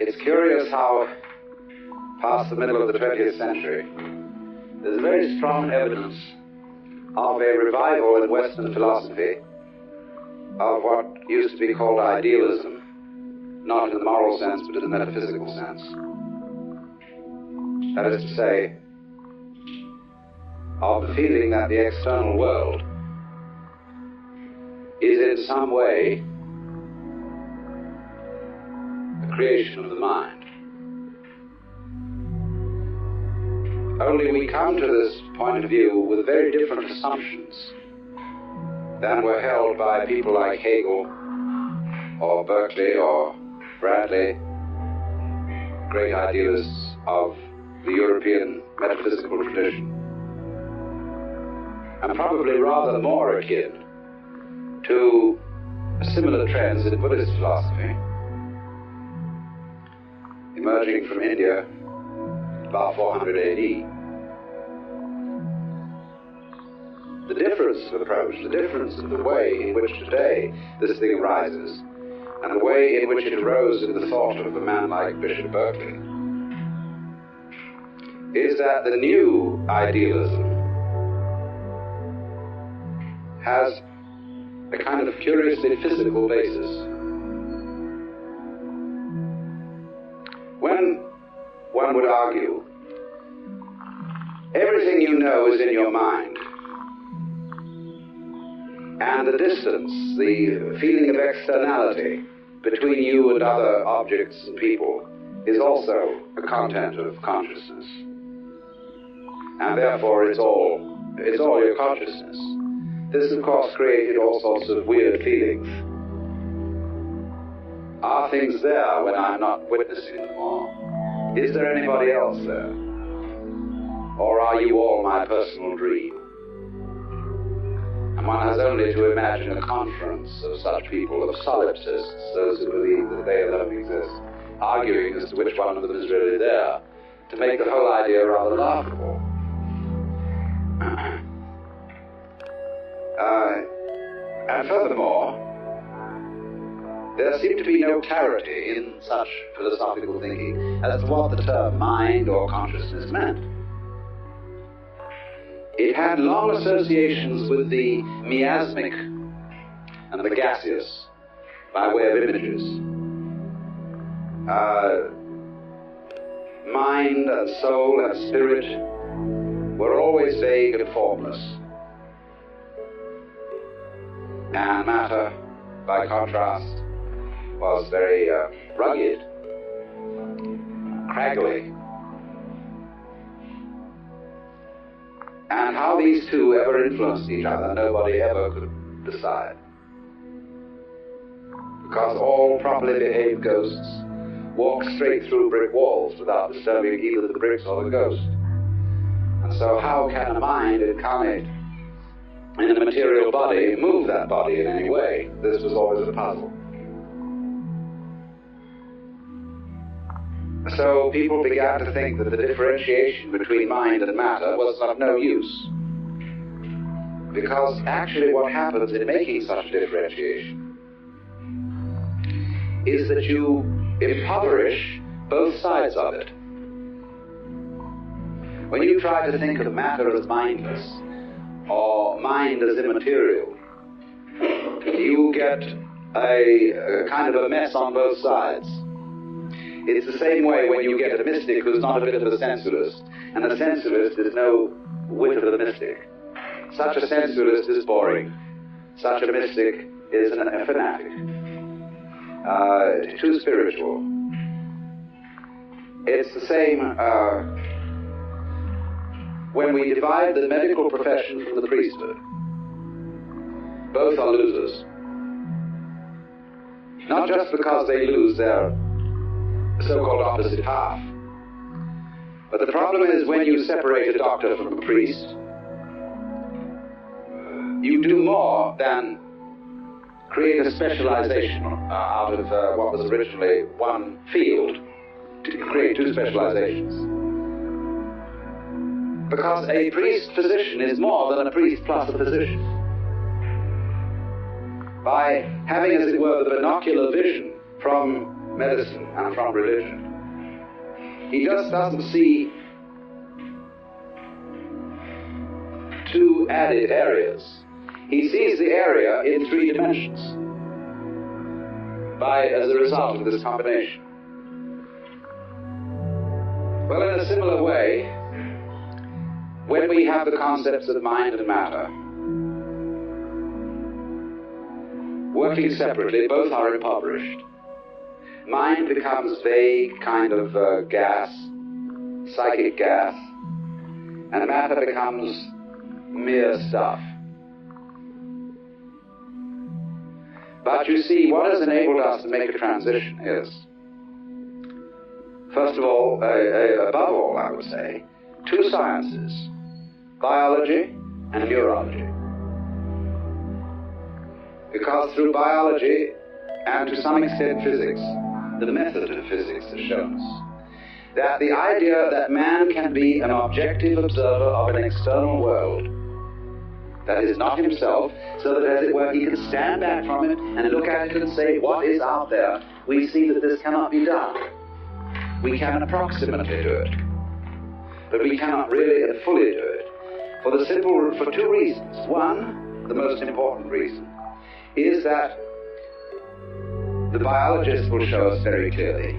It's curious how, past the middle of the 20th century, there's very strong evidence of a revival in Western philosophy of what used to be called idealism, not in the moral sense, but in the metaphysical sense. That is to say, of the feeling that the external world is in some way a creation of the mind. Only we come to this point of view with very different assumptions than were held by people like Hegel or Berkeley or Bradley, great idealists of the European metaphysical tradition, and probably rather more akin to similar trends in Buddhist philosophy, emerging from India about 400 AD. The difference of approach, the difference of the way in which today this thing arises, and the way in which it arose in the thought of a man like Bishop Berkeley, is that the new idealism has a kind of curiously physical basis. When one would argue, everything you know is in your mind, and the distance, the feeling of externality between you and other objects and people is also a content of consciousness. And therefore it's all your consciousness. This, of course, created all sorts of weird feelings. Are things there when I'm not witnessing them, or is there anybody else there? Or are you all my personal dream? And one has only to imagine a conference of such people, of solipsists, those who believe that they alone exist, arguing as to which one of them is really there, to make the whole idea rather laughable. And furthermore, there seemed to be no clarity in such philosophical thinking as to what the term mind or consciousness meant. It had long associations with the miasmic and the gaseous by way of images. Mind and soul and spirit were always vague and formless. And matter, by contrast, was very rugged, craggly. And how these two ever influenced each other, nobody ever could decide. Because all properly behaved ghosts walk straight through brick walls without disturbing either the bricks or the ghost. And so how can a mind incarnate in a material body move that body in any way? This was always a puzzle. So people began to think that the differentiation between mind and matter was of no use. Because actually what happens in making such a differentiation is that you impoverish both sides of it. When you try to think of matter as mindless, or mind as immaterial, you get a kind of a mess on both sides. It's the same way when you get a mystic who's not a bit of a sensualist, and the sensualist is no whit of the mystic. Such a sensualist is boring. Such a mystic is a fanatic. Too spiritual. It's the same when we divide the medical profession from the priesthood. Both are losers. Not just because they lose their so-called opposite half, but the problem is when you separate a doctor from a priest, you do more than create a specialization out of what was originally one field to create two specializations. Because a priest-physician is more than a priest plus a physician. By having, as it were, the binocular vision from medicine and from religion. He just doesn't see two added areas. He sees the area in 3 dimensions as a result of this combination. Well, in a similar way, when we have the concepts of mind and matter working separately, both are impoverished. Mind becomes vague kind of gas, psychic gas, and matter becomes mere stuff. But you see, what has enabled us to make a transition is, first of all, above all, I would say, 2 sciences, biology and neurology. Because through biology, and to some extent physics, the method of physics has shown us that the idea that man can be an objective observer of an external world that is not himself, so that, as it were, he can stand back from it and look at it and say, what is out there? We see that this cannot be done. We can approximately do it, but we cannot really and fully do it for 2 reasons. One, the most important reason, is that the biologists will show us very clearly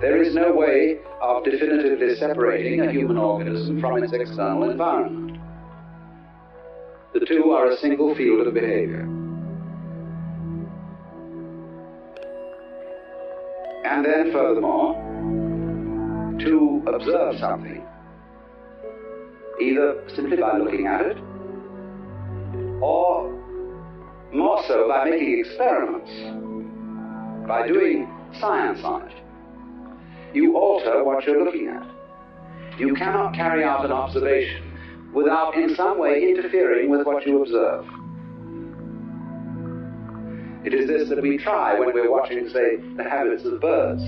there is no way of definitively separating a human organism from its external environment. The 2 are a single field of behavior. And then furthermore, to observe something, either simply by looking at it, or more so by making experiments, by doing science on it, you alter what you're looking at. You cannot carry out an observation without in some way interfering with what you observe. It is this that we try when we're watching, say, the habits of birds,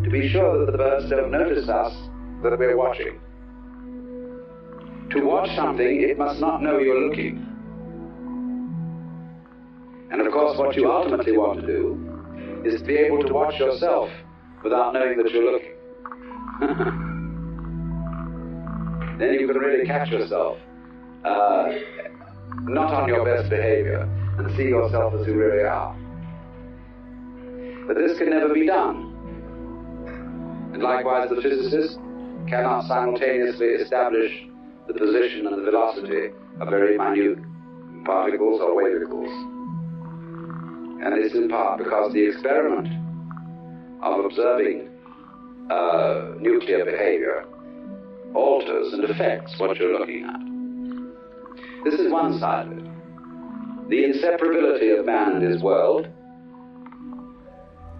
to be sure that the birds don't notice us, that we're watching. To watch something, it must not know you're looking. And of course, what you ultimately want to do is to be able to watch yourself without knowing that you're looking. Then you can really catch yourself, not on your best behavior, and see yourself as you really are. But this can never be done. And likewise, the physicist cannot simultaneously establish the position and the velocity of very minute particles or wavicles. And it's in part because the experiment of observing nuclear behavior alters and affects what you're looking at. This is one side of it. The inseparability of man and his world,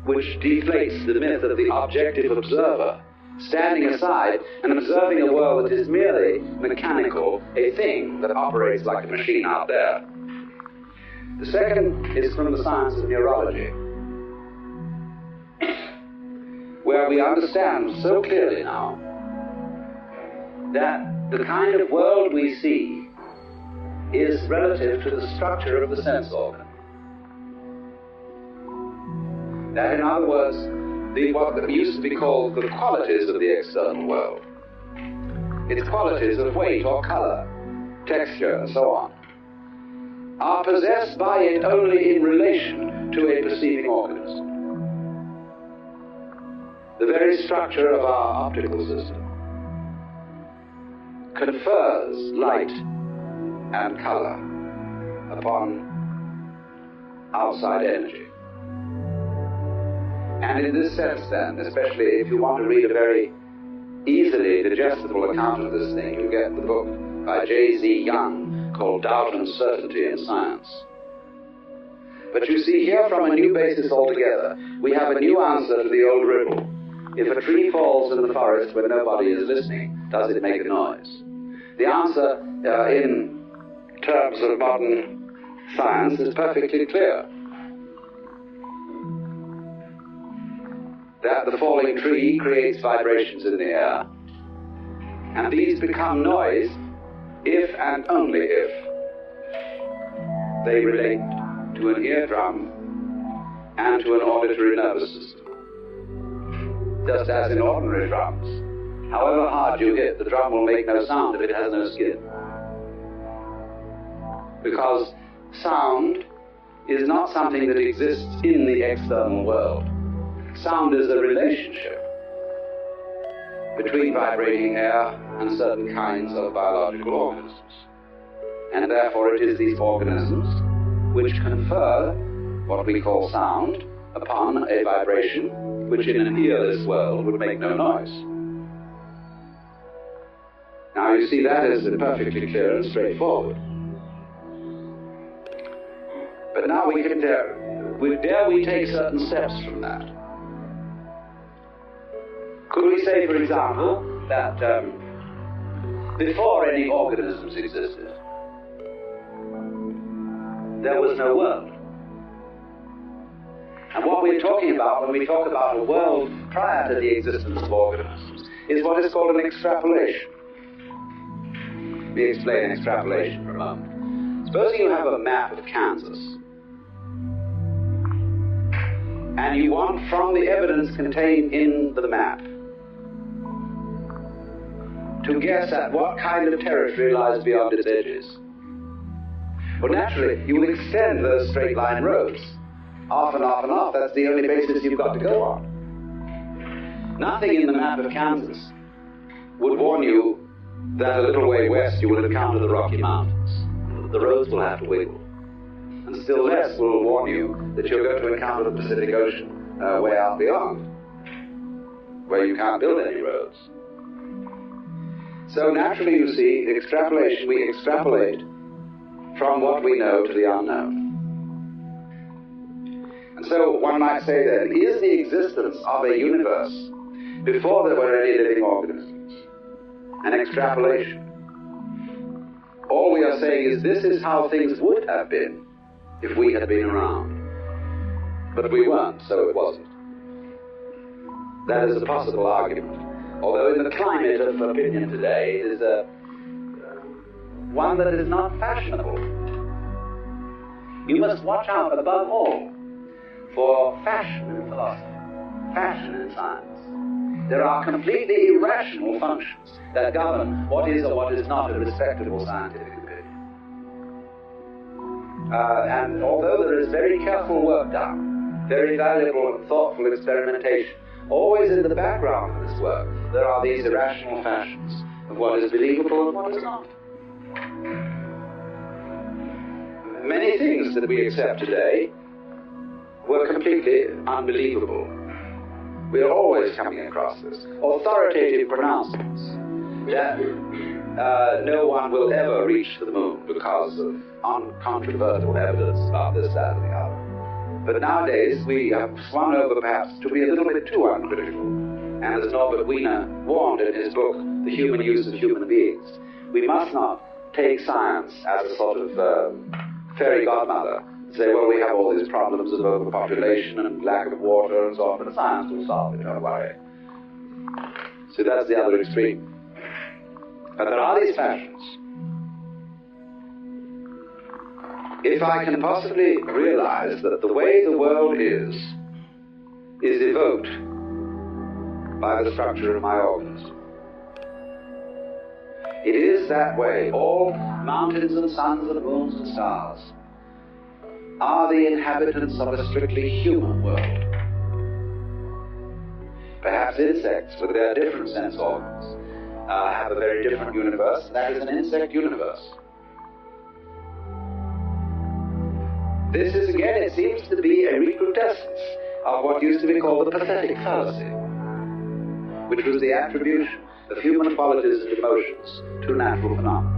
which deflates the myth of the objective observer, standing aside and observing a world that is merely mechanical, a thing that operates like a machine out there. The second is from the science of neurology, where we understand so clearly now that the kind of world we see is relative to the structure of the sense organ. That, in other words, what used to be called the qualities of the external world, its qualities of weight or color, texture, and so on, are possessed by it only in relation to a perceiving organism. The very structure of our optical system confers light and color upon outside energy. And in this sense then, especially if you want to read a very easily digestible account of this thing, you get the book by J.Z. Young called Doubt and Certainty in Science. But you see, here from a new basis altogether, we have a new answer to the old riddle. If a tree falls in the forest where nobody is listening, does it make a noise? The answer in terms of modern science is perfectly clear. That the falling tree creates vibrations in the air, and these become noise if and only if they relate to an eardrum and to an auditory nervous system. Just as in ordinary drums, however hard you hit, the drum will make no sound if it has no skin. Because sound is not something that exists in the external world. Sound is a relationship between vibrating air and certain kinds of biological organisms. And therefore it is these organisms which confer what we call sound upon a vibration which in an earless world would make no noise. Now you see, that is perfectly clear and straightforward. But now we can dare we take certain steps from that? Could we say, for example, that before any organisms existed, there was no world? And what we're talking about when we talk about a world prior to the existence of organisms is what is called an extrapolation. Let me explain extrapolation for a moment. Supposing you have a map of Kansas, and you want, from the evidence contained in the map, to guess at what kind of territory lies beyond its edges. Well, naturally, you will extend those straight line roads, off and off and off. That's the only basis you've got to go on. Nothing in the map of Kansas would warn you that a little way west you will encounter the Rocky Mountains. The roads will have to wiggle. And still less will warn you that you're going to encounter the Pacific Ocean way out beyond, where you can't build any roads. So naturally, you see, extrapolation, we extrapolate from what we know to the unknown. And so one might say then, is the existence of a universe before there were any living organisms an extrapolation? All we are saying is this is how things would have been if we had been around. But we weren't, so it wasn't. That is a possible argument. Although in the climate of opinion today, it is one that is not fashionable. You must watch out above all for fashion in philosophy, fashion in science. There are completely irrational functions that govern what is or what is not a respectable scientific opinion. And although there is very careful work done, very valuable and thoughtful experimentation, always in the background of this work, there are these irrational fashions of what is believable and what is not. Many things that we accept today were completely unbelievable. We are always coming across this. Authoritative pronouncements that no one will ever reach the moon because of uncontrovertible evidence about this, that, and the other. But nowadays we have swung over perhaps to be a little bit too uncritical. And as Norbert Wiener warned in his book, The Human Use of Human Beings, we must not take science as a sort of fairy godmother. Say, well, we have all these problems of overpopulation and lack of water and so on, but science will solve it, don't worry. So that's the other extreme. But there are these fashions. If I can possibly realize that the way the world is evoked by the structure of my organism, it is that way. All mountains and suns and moons and stars are the inhabitants of a strictly human world. Perhaps insects, with their different sense organs, have a very different universe. That is an insect universe. This is, again, it seems to be a recrudescence of what used to be called the pathetic fallacy, which was the attribution of human qualities and emotions to natural phenomena.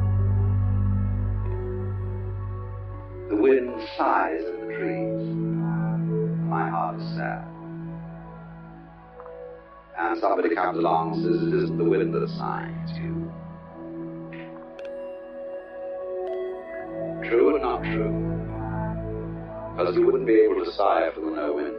The wind sighs in the trees. My heart is sad. And somebody comes along and says, it isn't the wind that's sighing, it's you. True or not true? Because you wouldn't be able to sigh if there were no wind.